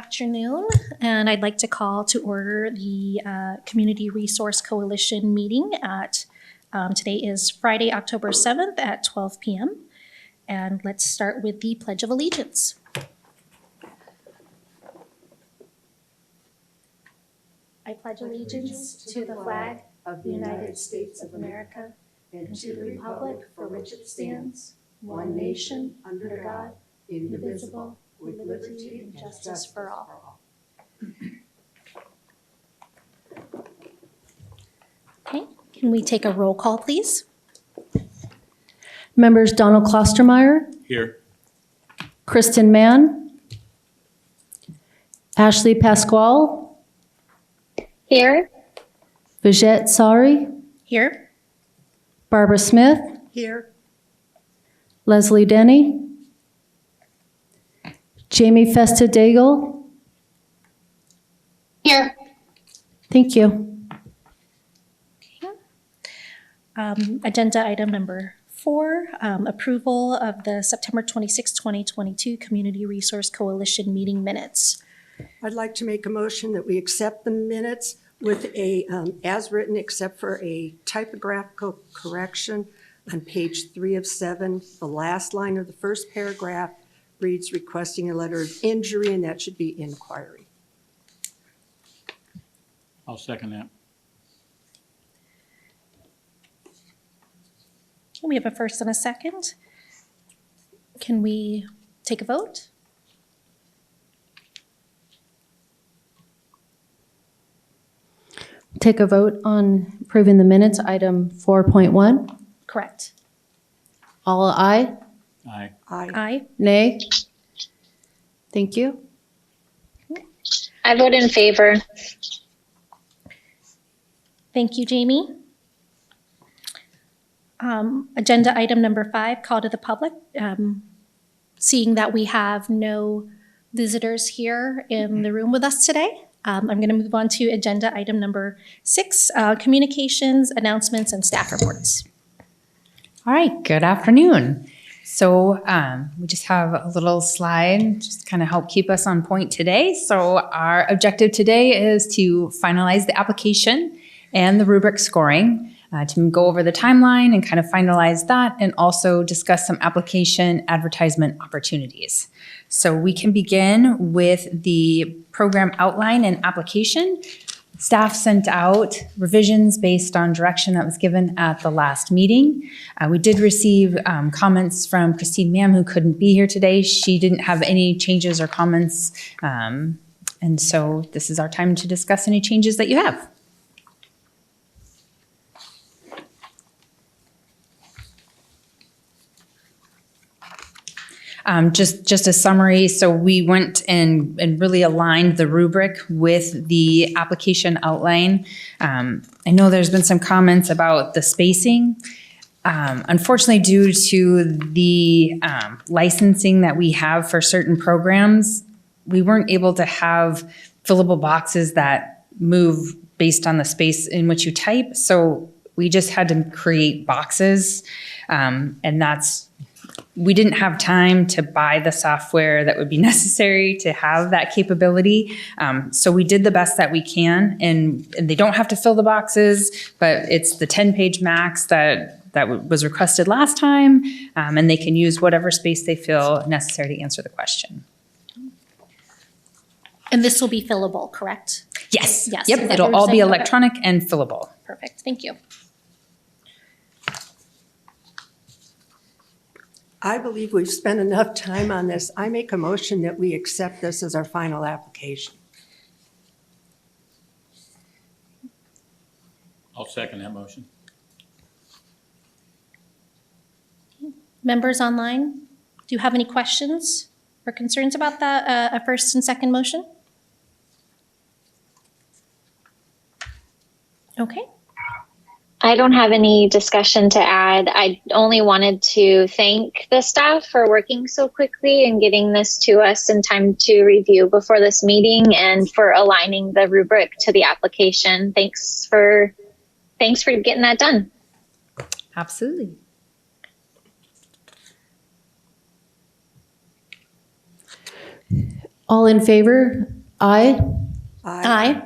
afternoon, and I'd like to call to order the Community Resource Coalition meeting at, today is Friday, October 7th at 12 p.m. And let's start with the Pledge of Allegiance. I pledge allegiance to the flag of the United States of America and to the republic for which it stands, one nation, under God, indivisible, with liberty and justice for all. Okay, can we take a roll call, please? Members Donald Klostermeyer. Here. Kristen Mann. Ashley Pasquale. Here. Vijay Sari. Here. Barbara Smith. Here. Leslie Denny. Jamie Festa-Daigle. Here. Thank you. Okay. Agenda item number 4, approval of the September 26, 2022 Community Resource Coalition meeting minutes. I'd like to make a motion that we accept the minutes with a, as written, except for a typographical correction on page 3 of 7. The last line of the first paragraph reads requesting a letter of injury, and that should be inquiry. I'll second that. We have a first and a second. Can we take a vote? Take a vote on approving the minutes, item 4.1. Correct. All aye. Aye. Aye. Aye. Nay. Thank you. I vote in favor. Thank you, Jamie. Agenda item number 5, call to the public. Seeing that we have no visitors here in the room with us today, I'm going to move on to agenda item number 6, communications, announcements, and staff reports. All right, good afternoon. So we just have a little slide, just kind of help keep us on point today. So our objective today is to finalize the application and the rubric scoring, to go over the timeline and kind of finalize that, and also discuss some application advertisement opportunities. So we can begin with the program outline and application. Staff sent out revisions based on direction that was given at the last meeting. We did receive comments from Christine Mam, who couldn't be here today. She didn't have any changes or comments. And so this is our time to discuss any changes that you have. Just a summary. So we went and really aligned the rubric with the application outline. I know there's been some comments about the spacing. Unfortunately, due to the licensing that we have for certain programs, we weren't able to have fillable boxes that move based on the space in which you type. So we just had to create boxes, and we didn't have time to buy the software that would be necessary to have that capability. So we did the best that we can, and they don't have to fill the boxes, but it's the 10-page max that was requested last time, and they can use whatever space they feel necessary to answer the question. And this will be fillable, correct? Yes. Yes. Yep. It'll all be electronic and fillable. Perfect. Thank you. I believe we've spent enough time on this. I make a motion that we accept this as our final application. I'll second that motion. Members online, do you have any questions or concerns about that, a first and second motion? Okay. I don't have any discussion to add. I only wanted to thank the staff for working so quickly and getting this to us in time to review before this meeting, and for aligning the rubric to the application. Thanks for getting that done. Absolutely. All in favor? Aye. Aye.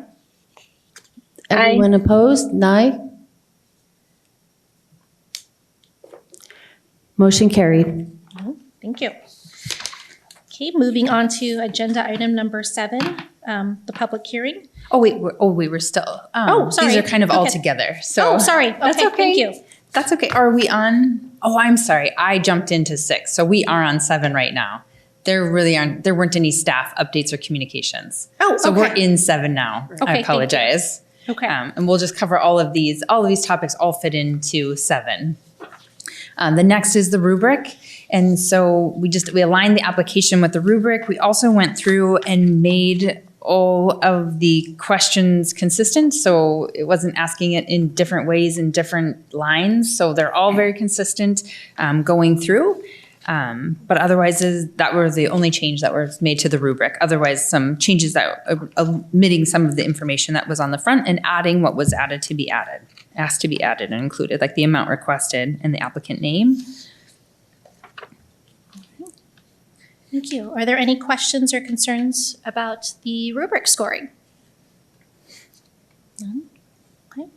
Anyone opposed? Nay. Motion carried. Thank you. Okay, moving on to agenda item number 7, the public hearing. We're still. Oh, sorry. These are kind of all Okay. together. So Oh, sorry. That's Okay, okay. thank you. That's okay. Are we on? Oh, I'm sorry. I jumped into 6. So we are on 7 right now. There weren't any staff updates or communications. Oh, So we're okay. in 7 now. Okay, thank I you. apologize. Okay. And we'll just cover all of these. All of these topics all fit into 7. The next is the rubric. And so we aligned the application with the rubric. We also went through and made all of the questions consistent. So it wasn't asking it in different ways in different lines. So they're all very consistent going through. But otherwise, that were the only change that was made to the rubric. Otherwise, some changes that omitting some of the information that was on the front and adding what was asked to be added and included, like the amount requested and the applicant name. Thank you. Are there any questions or concerns about the rubric scoring? None? Okay.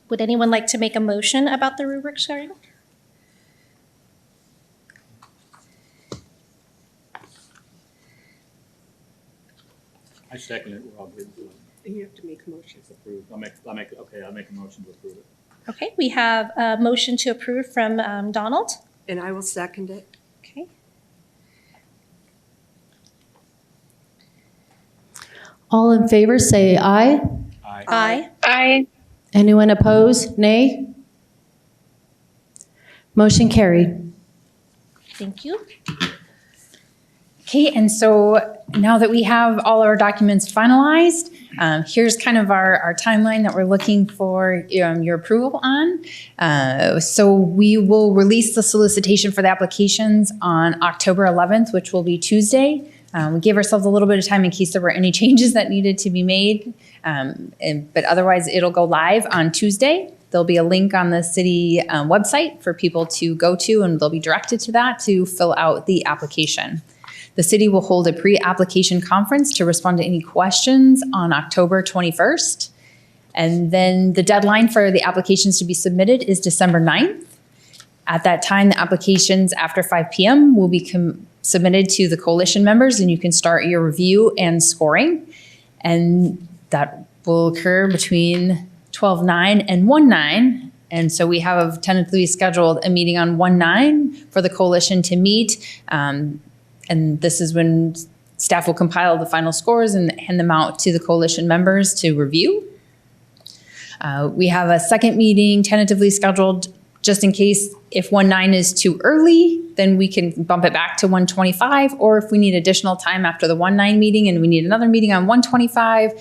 Would anyone like to make a motion about the rubric scoring? I second it. We're all good to You have to make motions. approve. I'll make a motion to approve it. Okay, we have a motion to approve from Donald. And I will second it. Okay. All in favor, say aye. Aye. Aye. Aye. Anyone opposed? Nay. Motion carried. Thank you. Okay, and so now that we have all our documents finalized, here's kind of our timeline that we're looking for your approval on. So we will release the solicitation for the applications on October 11th, which will be Tuesday. We gave ourselves a little bit of time in case there were any changes that needed to be made, but otherwise it'll go live on Tuesday. There'll be a link on the city website for people to go to, and they'll be directed to that to fill out the application. The city will hold a pre-application conference to respond to any questions on October 21st. And then the deadline for the applications to be submitted is December 9th. At that time, the applications after 5 p.m. will be submitted to the coalition members, and you can start your review and scoring. And that will occur between 12/9 and 1/9. And so we have tentatively scheduled a meeting on 1/9 for the coalition to meet. And this is when staff will compile the final scores and hand them out to the coalition members to review. We have a second meeting tentatively scheduled just in case if 1/9 is too early, then we can bump it back to 1/25. Or if we need additional time after the 1/9 meeting and we need another meeting on 1/25,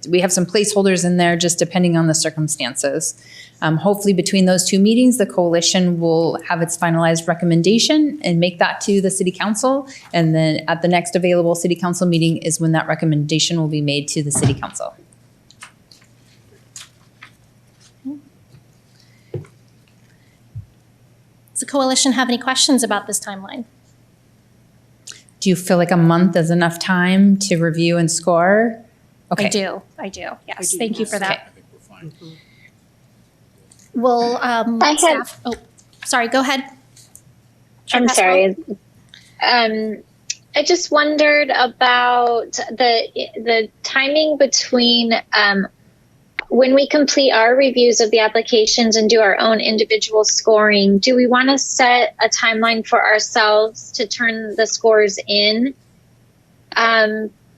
we have some placeholders in there just depending on the circumstances. Hopefully between those two meetings, the coalition will have its finalized recommendation and make that to the city council. And then at the next available city council meeting is when that recommendation will be made to the city council. Does the coalition have any questions about this timeline? Do you feel like a month is enough time to review and score? Okay. I do. Yes, do, thank you for yes. that. I think we're fine. Will had- staff, oh, sorry, go ahead. I'm Chair sorry. I just wondered about the timing between when we complete our reviews of the applications and do our own individual scoring. Do we want to set a timeline for ourselves to turn the scores in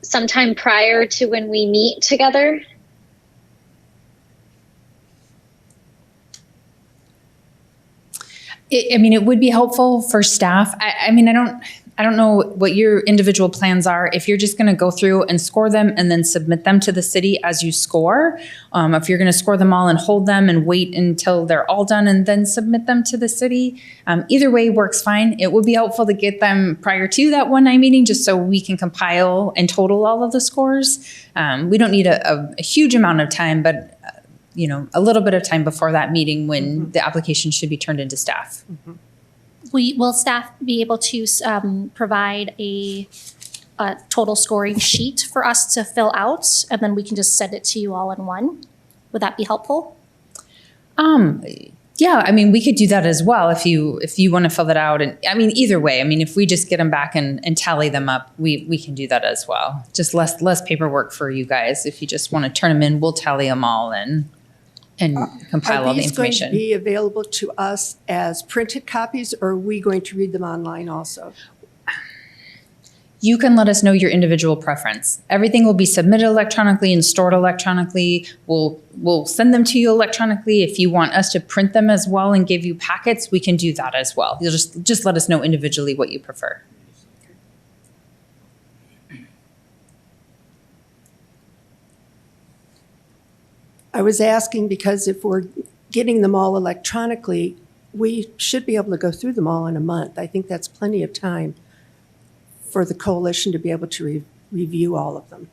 sometime prior to when we meet together? It would be helpful for staff. I don't know what your individual plans are. If you're just going to go through and score them and then submit them to the city as you score, if you're going to score them all and hold them and wait until they're all done and then submit them to the city, either way works fine. It would be helpful to get them prior to that 1/9 meeting just so we can compile and total all of the scores. We don't need a huge amount of time, but a little bit of time before that meeting when the application should be turned into staff. Will staff be able to provide a total scoring sheet for us to fill out, and then we can just send it to you all in one? Would that be helpful? Yeah, I mean, we could do that as well if you want to fill that out. And I mean, either way, I mean, if we just get them back and tally them up, we can do that as well. Just less paperwork for you guys. If you just want to turn them in, we'll tally them all and compile all the Are these going information. to be available to us as printed copies, or are we going to read them online also? You can let us know your individual preference. Everything will be submitted electronically and stored electronically. We'll send them to you electronically. If you want us to print them as well and give you packets, we can do that as well. You'll just let us know individually what you prefer. I was asking because if we're getting them all electronically, we should be able to go through them all in a month. I think that's plenty of time for the coalition to be able to review all of them.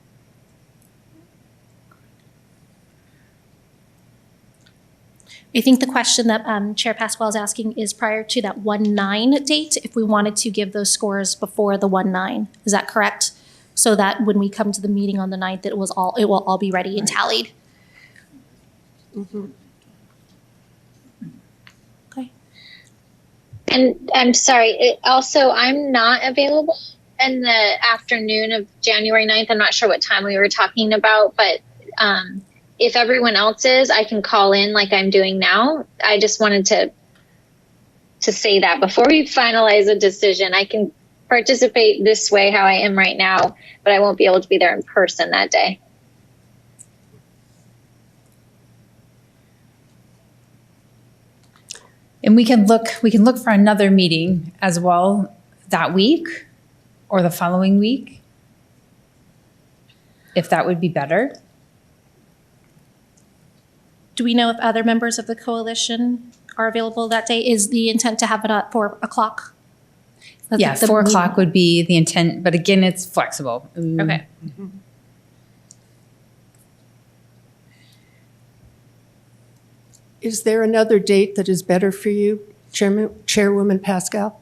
I think the question that Chair Pasquale is asking is prior to that 1/9 date, if we wanted to give those scores before the 1/9. Is that correct? So that when we come to the meeting on the 9th, it will all be ready and tallied. Mm-hmm. Okay. And I'm sorry, I'm not available in the afternoon of January 9th. I'm not sure what time we were talking about, but if everyone else is, I can call in like I'm doing now. I just wanted to say that before we finalize a decision. I can participate this way how I am right now, but I won't be able to be there in person that day. And we can look for another meeting as well that week or the following week, if that would be better. Do we know if other members of the coalition are available that day? Is the intent to have it at 4 o'clock? Yeah, 4 o'clock would be the intent, but again, it's flexible. Okay. Is there another date that is better for you, Chairwoman Pascal?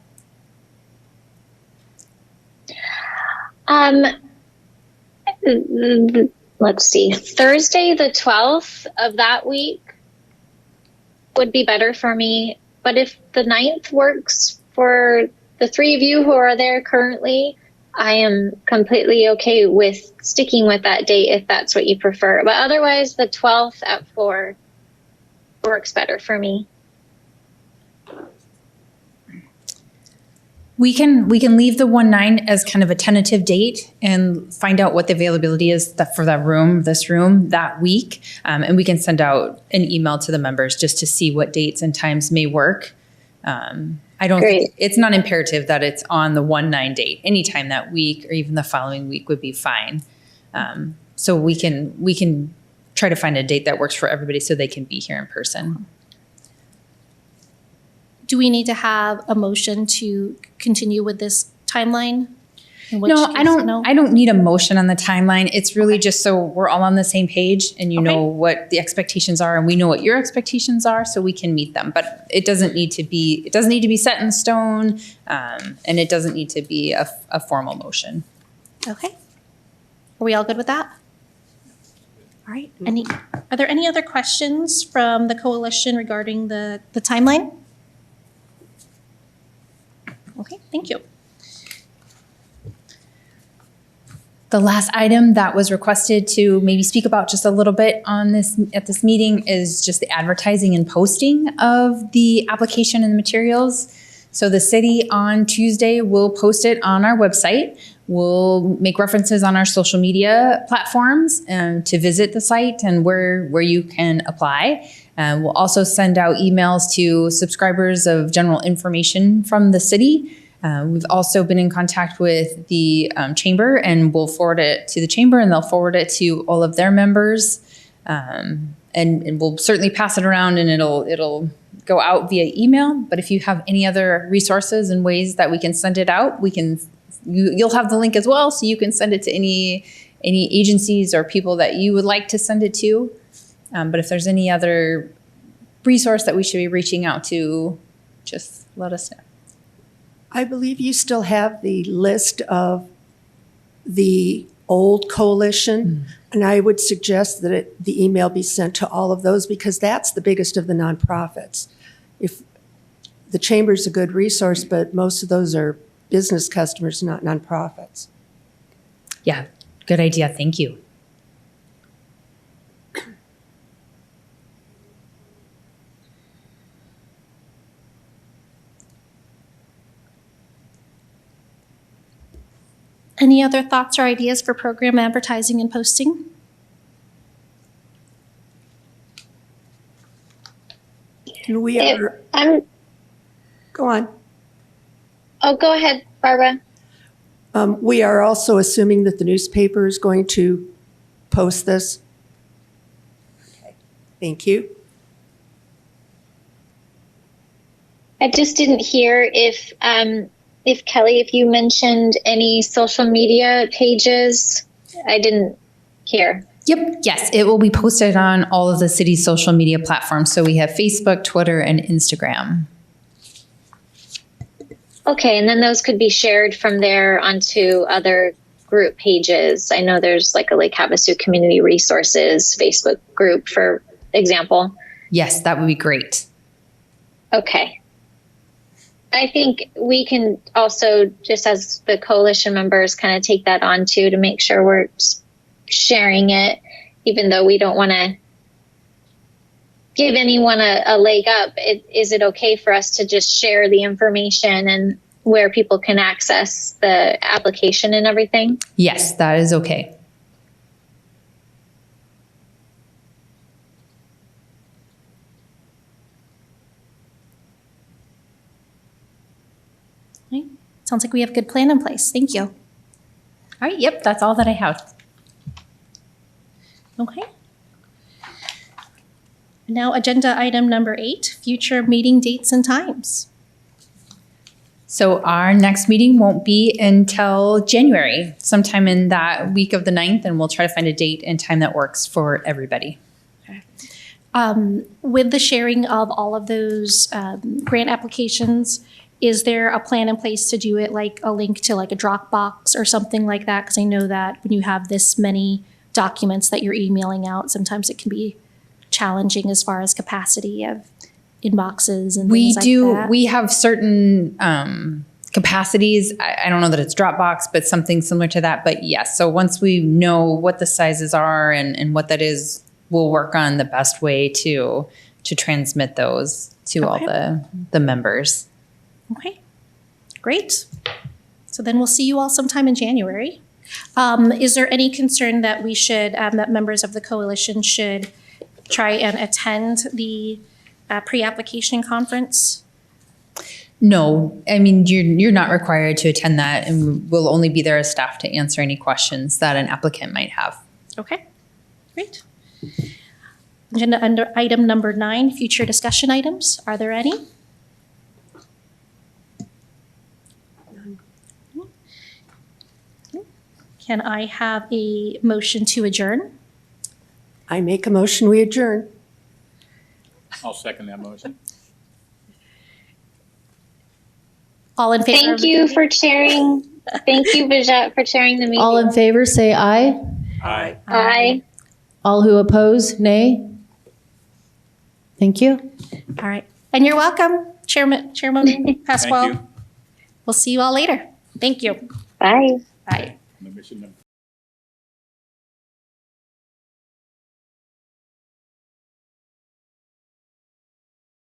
Let's see. Thursday, the 12th of that week would be better for me. But if the 9th works for the three of you who are there currently, I am completely okay with sticking with that date if that's what you prefer. But otherwise, the 12th at 4 works better for me. We can leave the 1/9 as kind of a tentative date and find out what the availability is for this room that week. And we can send out an email to the members just to see what dates and times may work. I don't think it's not imperative that it's on the 1/9 date. Anytime that week or even the following week would be fine. So we can try to find a date that works for everybody so they can be here in person. Do we need to have a motion to continue with this timeline? No, I don't need a motion on the timeline. It's really just so we're all on the same page and you know what the expectations are and we know what your expectations are so we can meet them. But it doesn't need to be set in stone, and it doesn't need to be a formal motion. Okay. Are we all good with that? All right. Are there any other questions from the coalition regarding the timeline? Okay, thank you. The last item that was requested to maybe speak about just a little bit at this meeting is just the advertising and posting of the application and the materials. So the city on Tuesday will post it on our website. We'll make references on our social media platforms to visit the site and where you can apply. We'll also send out emails to subscribers of general information from the city. We've also been in contact with the chamber, and we'll forward it to the chamber, and they'll forward it to all of their members. And we'll certainly pass it around, and it'll go out via email. But if you have any other resources and ways that we can send it out, you'll have the link as well, so you can send it to any agencies or people that you would like to send it to. But if there's any other resource that we should be reaching out to, just let us know. I believe you still have the list of the old coalition, and I would suggest that the email be sent to all of those because that's the biggest of the nonprofits. If the chamber's a good resource, but most of those are business customers, not nonprofits. Yeah, good idea. Thank you. Any other thoughts or ideas for program advertising and posting? And we are, go on. Oh, go ahead, Barbara. We are also assuming that the newspaper is going to post this. Okay, thank you. I just didn't hear if Kelly, if you mentioned any social media pages. I didn't hear. Yep. Yes, it will be posted on all of the city's social media platforms. So we have Facebook, Twitter, and Instagram. Okay, and then those could be shared from there onto other group pages. I know there's like a Lake Havasu Community Resources Facebook group, for example. Yes, that would be great. Okay. I think we can also, just as the coalition members, kind of take that on too to make sure we're sharing it, even though we don't want to give anyone a leg up. Is it okay for us to just share the information and where people can access the application and everything? Yes, that is okay. Okay. Sounds like we have a good plan in place. Thank you. All right. Yep, that's all that I have. Okay. Now, agenda item number 8, future meeting dates and times. So our next meeting won't be until January, sometime in that week of the 9th, and we'll try to find a date and time that works for everybody. With the sharing of all of those grant applications, is there a plan in place to do it like a link to like a Dropbox or something like that? Because I know that when you have this many documents that you're emailing out, sometimes it can be challenging as far as capacity of inboxes and We things like do, that. we have certain capacities. I don't know that it's Dropbox, but something similar to that. But yes, so once we know what the sizes are and what that is, we'll work on the best way to transmit those to all the members. Okay, great. So then we'll see you all sometime in January. Is there any concern that we should, that members of the coalition should try and attend the pre-application conference? No, I mean, you're not required to attend that, and we'll only be there as staff to answer any questions that an applicant might have. Okay, great. Agenda under item number 9, future discussion items. Are there any? Can I have a motion to adjourn? I make a motion, we adjourn. I'll second that motion. All in favor? Thank you for chairing. Thank you, Vijay, for chairing the meeting. All in favor, say aye. Aye. Aye. All who oppose, nay. Thank you. All right. And you're welcome, Chairman Pasquale. Thank you. We'll see you all later. Thank you. Bye. Bye. On the mission number